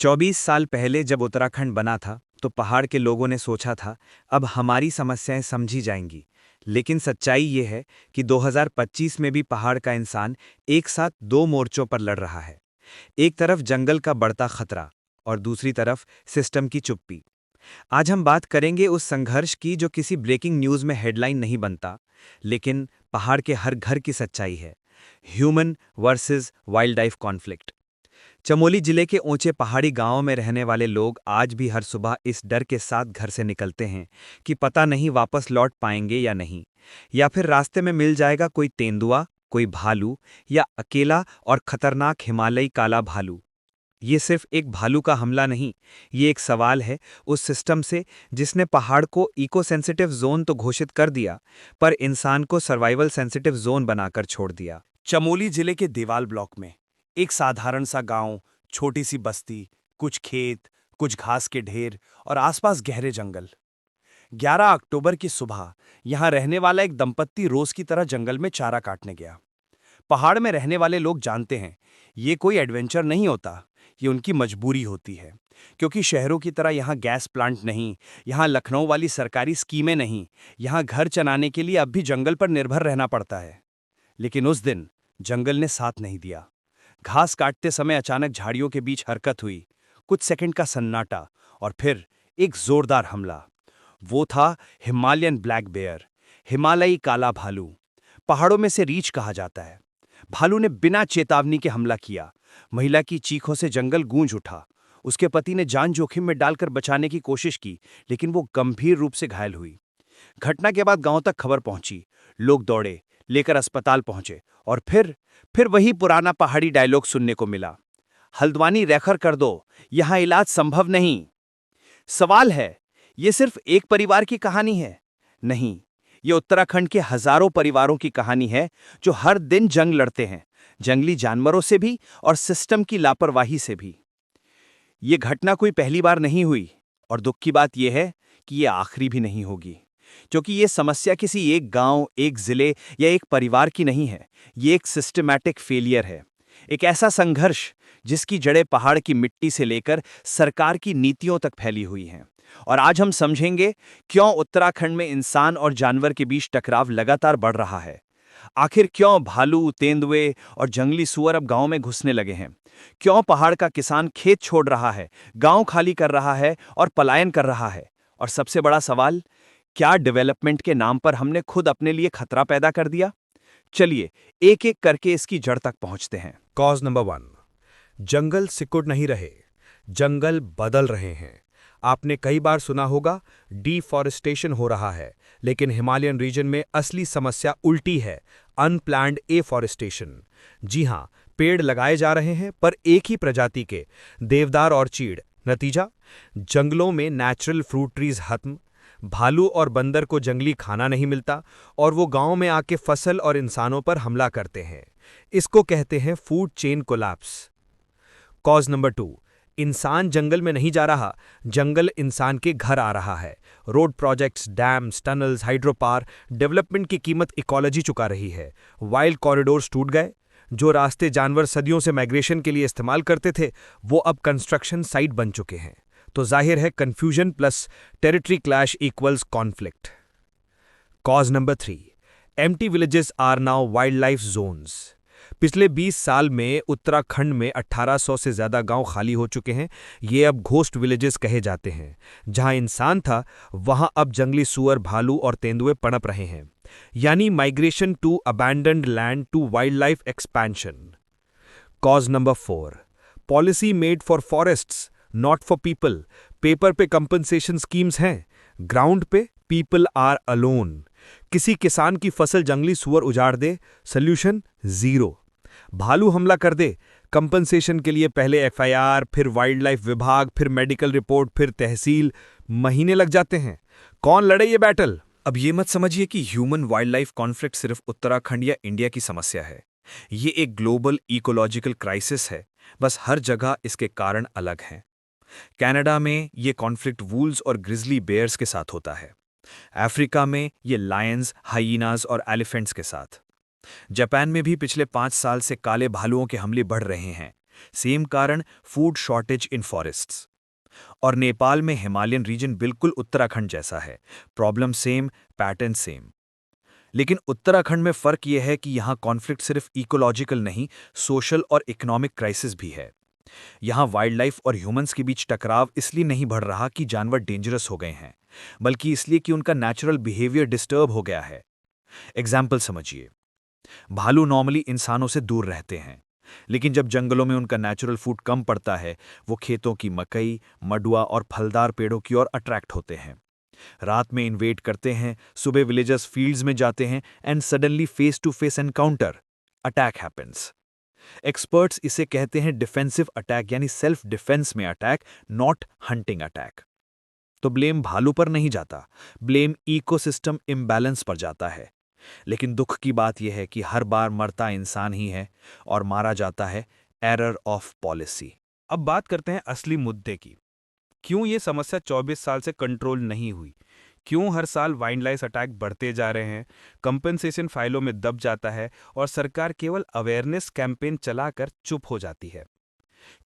24 साल पहले जब उत्तराखंड बना था तो पहाड़ के लोगों ने सोचा था अब हमारी समस्याएं समझी जाएंगी। लेकिन सच्चाई ये है कि 2025 में भी पहाड़ का इंसान एक साथ दो मोर्चों पर लड़ रहा है। एक तरफ जंगल का बढ़ता खतरा और दूसरी तरफ सिस्टम की चुप्पी। आज हम बात करेंगे उस संघर्ष की जो किसी ब्रेकिंग न्यूज़ में हेडलाइन नहीं बनता, लेकिन पहाड़ के हर घर की सच्चाई है। Human versus wild life conflict. Chamoli जिले के ऊंचे पहाड़ी गांवों में रहने वाले लोग आज भी हर सुबह इस डर के साथ घर से निकलते हैं कि पता नहीं वापस लौट पाएंगे या नहीं, या फिर रास्ते में मिल जाएगा कोई तेंदुआ, कोई भालू या अकेला और खतरनाक हिमालयी काला भालू। ये सिर्फ एक भालू का हमला नहीं, ये एक सवाल है उस सिस्टम से जिसने पहाड़ को इको सेंसिटिव जोन तो घोषित कर दिया, पर इंसान को सर्वाइवल सेंसिटिव जोन बनाकर छोड़ दिया। चमोली जिले के देवाल ब्लॉक में एक साधारण सा गांव, छोटी सी बस्ती, कुछ खेत, कुछ घास के ढेर और आसपास गहरे जंगल। 11 अक्टूबर की सुबह यहां रहने वाला एक दंपत्ति रोज की तरह जंगल में चारा काटने गया। पहाड़ में रहने वाले लोग जानते हैं, ये कोई एडवेंचर नहीं होता, ये उनकी मजबूरी होती है। क्योंकि शहरों की तरह यहाँ गैस प्लांट नहीं, यहाँ लखनऊ वाली सरकारी स्कीमें नहीं, यहाँ घर चलाने के लिए अब भी जंगल पर निर्भर रहना पड़ता है। लेकिन उस दिन जंगल ने साथ नहीं दिया। घास काटते समय अचानक झाड़ियों के बीच हरकत हुई, कुछ सेकंड का सन्नाटा और फिर एक जोरदार हमला। वो था हिमालयन ब्लैक बेयर, हिमालयी काला भालू। पहाड़ों में से रीछ कहा जाता है। भालू ने बिना चेतावनी के हमला किया। महिला की चीखों से जंगल गूंज उठा। उसके पति ने जान जोखिम में डालकर बचाने की कोशिश की, लेकिन वो गंभीर रूप से घायल हुई। घटना के बाद गांव तक खबर पहुंची। लोग दौड़े, लेकर अस्पताल पहुंचे और फिर वही पुराना पहाड़ी डायलॉग सुनने को मिला, हल्द्वानी रेफर कर दो, यहां इलाज संभव नहीं। सवाल है, ये सिर्फ एक परिवार की कहानी है? नहीं, ये उत्तराखंड के हजारों परिवारों की कहानी है जो हर दिन जंग लड़ते हैं, जंगली जानवरों से भी और सिस्टम की लापरवाही से भी। ये घटना कोई पहली बार नहीं हुई और दुख की बात यह है कि ये आखिरी भी नहीं होगी। क्योंकि ये समस्या किसी एक गांव, एक जिले या एक परिवार की नहीं है, ये एक सिस्टमैटिक फेलियर है। एक ऐसा संघर्ष जिसकी जड़ें पहाड़ की मिट्टी से लेकर सरकार की नीतियों तक फैली हुई हैं। और आज हम समझेंगे क्यों उत्तराखंड में इंसान और जानवर के बीच टकराव लगातार बढ़ रहा है। आखिर क्यों भालू, तेंदुए और जंगली सुअर अब गांव में घुसने लगे हैं? क्यों पहाड़ का किसान खेत छोड़ रहा है, गांव खाली कर रहा है और पलायन कर रहा है? और सबसे बड़ा सवाल, क्या डेवलपमेंट के नाम पर हमने खुद अपने लिए खतरा पैदा कर दिया? चलिए एक एक करके इसकी जड़ तक पहुंचते हैं। कॉज नंबर 1, जंगल सिकुड़ नहीं रहे, जंगल बदल रहे हैं। आपने कई बार सुना होगा डिफॉरेस्टेशन हो रहा है, लेकिन हिमालयन रीजन में असली समस्या उल्टी है, अनप्लान्ड एफॉरेस्टेशन। जी हां, पेड़ लगाए जा रहे हैं पर एक ही प्रजाति के, देवदार और चीड़। नतीजा, जंगलों में नेचुरल फ्रूट ट्रीज खत्म, भालू और बंदर को जंगली खाना नहीं मिलता और वो गांव में आके फसल और इंसानों पर हमला करते हैं। इसको कहते हैं food chain collapse. Cause number 2, इंसान जंगल में नहीं जा रहा, जंगल इंसान के घर आ रहा है। Road projects, dams, tunnels, hydro power, development की कीमत इकोलॉजी चुका रही है। वाइल्ड कॉरिडोर्स टूट गए। जो रास्ते जानवर सदियों से माइग्रेशन के लिए इस्तेमाल करते थे, वो अब कंस्ट्रक्शन साइट बन चुके हैं। तो जाहिर है confusion plus territory clash equals conflict. Cause number 3, empty villages are now wild life zones. पिछले 20 साल में उत्तराखंड में 1800 से ज्यादा गांव खाली हो चुके हैं। ये अब घोस्ट विलेजेस कहे जाते हैं। जहां इंसान था, वहां अब जंगली सुअर, भालू और तेंदुए पनप रहे हैं। यानी migration to abandoned land to wild life expansion. Cause number 4, policy made for forests not for people. Paper पे कंपनसेशन स्कीम्स हैं, ग्राउंड पे पीपल आर अलोन। किसी किसान की फसल जंगली सुअर उजाड़ दे, सोल्यूशन जीरो। भालू हमला कर दे, कंपनसेशन के लिए पहले एफआईआर, फिर वाइल्ड लाइफ विभाग, फिर मेडिकल रिपोर्ट, फिर तहसील, महीने लग जाते हैं। कौन लड़े ये बैटल? अब ये मत समझिए कि ह्यूमन वाइल्ड लाइफ कॉन्फ्लिक्ट सिर्फ उत्तराखंड या इंडिया की समस्या है। ये एक ग्लोबल इकोलॉजिकल क्राइसिस है, बस हर जगह इसके कारण अलग हैं। कनाडा में ये कॉन्फ्लिक्ट वूल्स और ग्रिजली बेयर्स के साथ होता है। अफ्रीका में ये लायंस, हाइनास और एलिफेंट्स के साथ। जापान में भी पिछले 5 साल से काले भालुओं के हमले बढ़ रहे हैं। सेम कारण, फूड शॉर्टेज इन फॉरेस्ट्स। और नेपाल में हिमालयन रीजन बिल्कुल उत्तराखंड जैसा है, प्रॉब्लम सेम, पैटर्न सेम। लेकिन उत्तराखंड में फर्क यह है कि यहाँ कॉन्फ्लिक्ट सिर्फ इकोलॉजिकल नहीं, सोशल और इकोनॉमिक क्राइसिस भी है। यहाँ वाइल्ड लाइफ और ह्यूमंस के बीच टकराव इसलिए नहीं बढ़ रहा कि जानवर डेंजरस हो गए हैं, बल्कि इसलिए कि उनका नेचुरल बिहेवियर डिस्टर्ब हो गया है। एग्जाम्पल समझिए, भालू नॉर्मली इंसानों से दूर रहते हैं, लेकिन जब जंगलों में उनका नेचुरल फूड कम पड़ता है, वो खेतों की मकई, मडुआ और फलदार पेड़ों की ओर अट्रैक्ट होते हैं। रात में इन्वेट करते हैं, सुबह विलेजर्स फील्ड्स में जाते हैं and suddenly face to face encounter, attack happens. Experts इसे कहते हैं डिफेंसिव अटैक, यानी सेल्फ डिफेंस में अटैक, नॉट हंटिंग अटैक। तो ब्लेम भालू पर नहीं जाता, ब्लेम इकोसिस्टम इम्बैलेंस पर जाता है। लेकिन दुख की बात यह है कि हर बार मरता इंसान ही है और मारा जाता है एरर ऑफ पॉलिसी। अब बात करते हैं असली मुद्दे की। क्यों ये समस्या 24 साल से कंट्रोल नहीं हुई? क्यों हर साल वाइल्ड लाइफ अटैक बढ़ते जा रहे हैं, कंपनसेशन फाइलों में दब जाता है और सरकार केवल अवेयरनेस कैंपेन चलाकर चुप हो जाती है?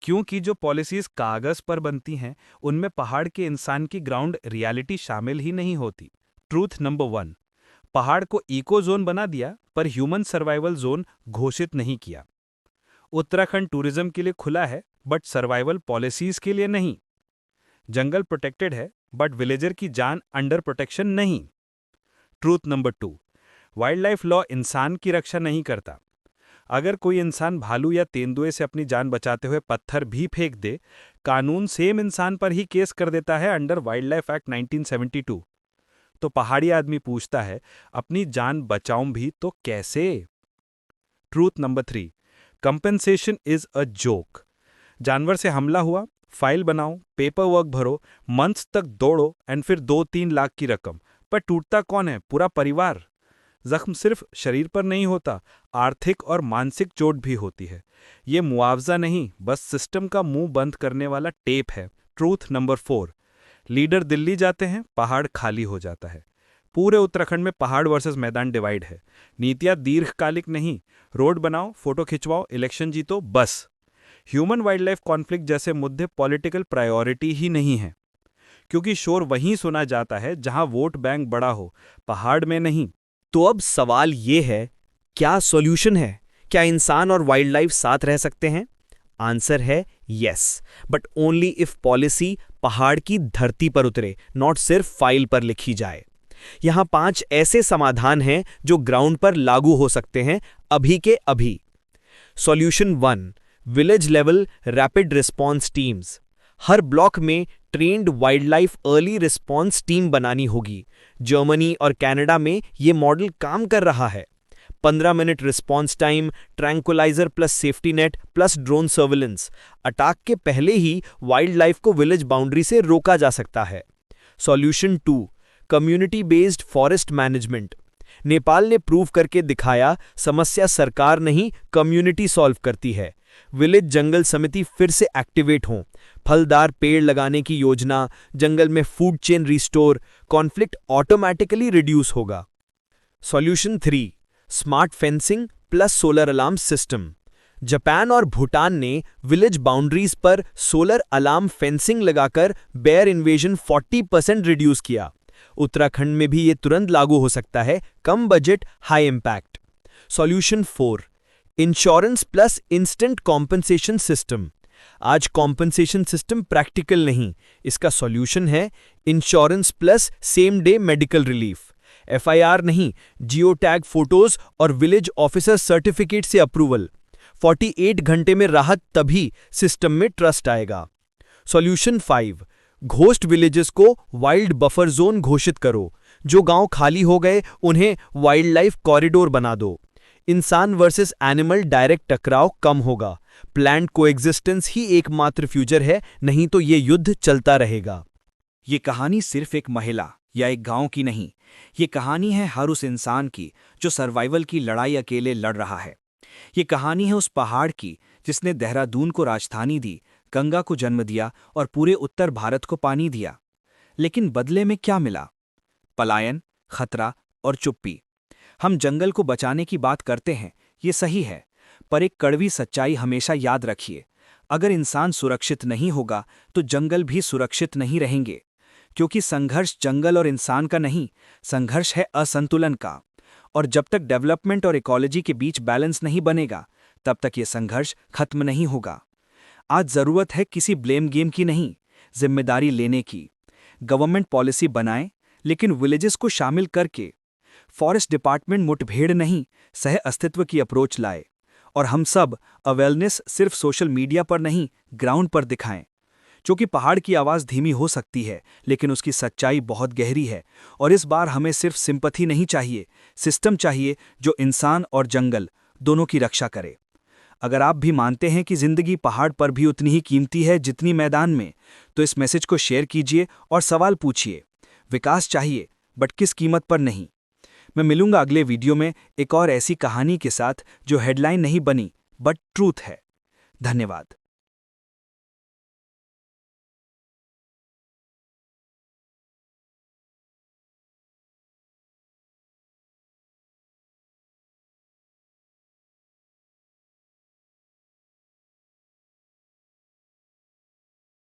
क्योंकि जो पॉलिसीज कागज पर बनती हैं, उनमें पहाड़ के इंसान की ग्राउंड रियलिटी शामिल ही नहीं होती। ट्रूथ नंबर 1, पहाड़ को इको जोन बना दिया पर ह्यूमन सर्वाइवल जोन घोषित नहीं किया। उत्तराखंड टूरिज्म के लिए खुला है बट सर्वाइवल पॉलिसीज के लिए नहीं। जंगल प्रोटेक्टेड है बट विलेजर की जान अंडर प्रोटेक्शन नहीं। Truth number 2, wild life law इंसान की रक्षा नहीं करता। अगर कोई इंसान भालू या तेंदुए से अपनी जान बचाते हुए पत्थर भी फेंक दे, कानून सेम इंसान पर ही केस कर देता है अंडर वाइल्ड लाइफ एक्ट 1972। तो पहाड़ी आदमी पूछता है, अपनी जान बचाऊं भी तो कैसे? Truth number 3, compensation is a joke. जानवर से हमला हुआ, फाइल बनाओ, पेपर वर्क भरो, मंथ्स तक दौड़ो एंड फिर 2-3 लाख की रकम, पर टूटता कौन है? पूरा परिवार। जख्म सिर्फ शरीर पर नहीं होता, आर्थिक और मानसिक चोट भी होती है। ये मुआवजा नहीं, बस सिस्टम का मुंह बंद करने वाला टेप है। ट्रूथ नंबर 4, लीडर दिल्ली जाते हैं, पहाड़ खाली हो जाता है। पूरे उत्तराखंड में पहाड़ वर्सेस मैदान डिवाइड है। नीतियां दीर्घकालिक नहीं, रोड बनाओ, फोटो खिंचवाओ, इलेक्शन जीतो, बस। ह्यूमन वाइल्ड लाइफ कॉन्फ्लिक्ट जैसे मुद्दे पॉलिटिकल प्रायोरिटी ही नहीं है, क्योंकि शोर वहीं सुना जाता है जहां वोट बैंक बड़ा हो, पहाड़ में नहीं। तो अब सवाल ये है, क्या सॉल्यूशन है? क्या इंसान और वाइल्ड लाइफ साथ रह सकते हैं? आंसर है yes, but only if policy पहाड़ की धरती पर उतरे, नॉट सिर्फ फाइल पर लिखी जाए। यहां 5 ऐसे समाधान हैं जो ग्राउंड पर लागू हो सकते हैं अभी के अभी। Solution 1, village level rapid response teams. हर ब्लॉक में trained wildlife early response team बनानी होगी। जर्मनी और कनाडा में ये मॉडल काम कर रहा है। 15 minute response time, tranquilizer plus safety net plus drone surveillance. Attack के पहले ही वाइल्ड लाइफ को विलेज बाउंड्री से रोका जा सकता है। Solution 2, community based forest management. Nepal ने प्रूव करके दिखाया, समस्या सरकार नहीं, कम्युनिटी सॉल्व करती है। विलेज जंगल समिति फिर से एक्टिवेट हों, फलदार पेड़ लगाने की योजना, जंगल में food chain restore, conflict automatically reduce होगा। Solution 3, smart fencing plus solar alarm system. Japan और भूटान ने विलेज बाउंड्रीज पर सोलर अलार्म फेंसिंग लगाकर बेयर इन्वेजन 40% रिड्यूस किया। उत्तराखंड में भी ये तुरंत लागू हो सकता है, कम budget high impact. Solution 4, insurance plus instant compensation system. आज कॉम्पनसेशन सिस्टम प्रैक्टिकल नहीं, इसका सॉल्यूशन है insurance plus same day medical relief. FIR नहीं, जियो टैग फोटोज और विलेज ऑफिसर सर्टिफिकेट से अप्रूवल। 48 घंटे में राहत, तभी सिस्टम में ट्रस्ट आएगा। सॉल्यूशन 5, घोस्ट विलेजेस को वाइल्ड बफर जोन घोषित करो। जो गांव खाली हो गए उन्हें वाइल्ड लाइफ कॉरिडोर बना दो। इंसान वर्सेस एनिमल डायरेक्ट टकराव कम होगा। प्लांट कोएग्जिस्टेंस ही एकमात्र फ्यूचर है, नहीं तो ये युद्ध चलता रहेगा। ये कहानी सिर्फ एक महिला या एक गांव की नहीं, ये कहानी है हर उस इंसान की जो सर्वाइवल की लड़ाई अकेले लड़ रहा है। ये कहानी है उस पहाड़ की जिसने देहरादून को राजधानी दी, गंगा को जन्म दिया और पूरे उत्तर भारत को पानी दिया। लेकिन बदले में क्या मिला? पलायन, खतरा और चुप्पी। हम जंगल को बचाने की बात करते हैं, ये सही है, पर एक कड़वी सच्चाई हमेशा याद रखिए, अगर इंसान सुरक्षित नहीं होगा तो जंगल भी सुरक्षित नहीं रहेंगे, क्योंकि संघर्ष जंगल और इंसान का नहीं, संघर्ष है असंतुलन का। और जब तक डेवलपमेंट और इकोलॉजी के बीच बैलेंस नहीं बनेगा, तब तक ये संघर्ष खत्म नहीं होगा। आज जरूरत है किसी ब्लेम गेम की नहीं, जिम्मेदारी लेने की। गवर्नमेंट पॉलिसी बनाए, लेकिन विलेजेस को शामिल करके। फॉरेस्ट डिपार्टमेंट मुठभेड़ नहीं, सह अस्तित्व की अप्रोच लाए। और हम सब अवेयरनेस सिर्फ सोशल मीडिया पर नहीं, ग्राउंड पर दिखाएं। क्योंकि पहाड़ की आवाज़ धीमी हो सकती है, लेकिन उसकी सच्चाई बहुत गहरी है। और इस बार हमें सिर्फ सिंपैथी नहीं चाहिए, सिस्टम चाहिए जो इंसान और जंगल दोनों की रक्षा करे। अगर आप भी मानते हैं कि जिंदगी पहाड़ पर भी उतनी ही कीमती है जितनी मैदान में, तो इस मैसेज को शेयर कीजिए और सवाल पूछिए। विकास चाहिए, बट किस कीमत पर नहीं। मैं मिलूंगा अगले वीडियो में एक और ऐसी कहानी के साथ जो हेडलाइन नहीं बनी, बट ट्रूथ है। धन्यवाद।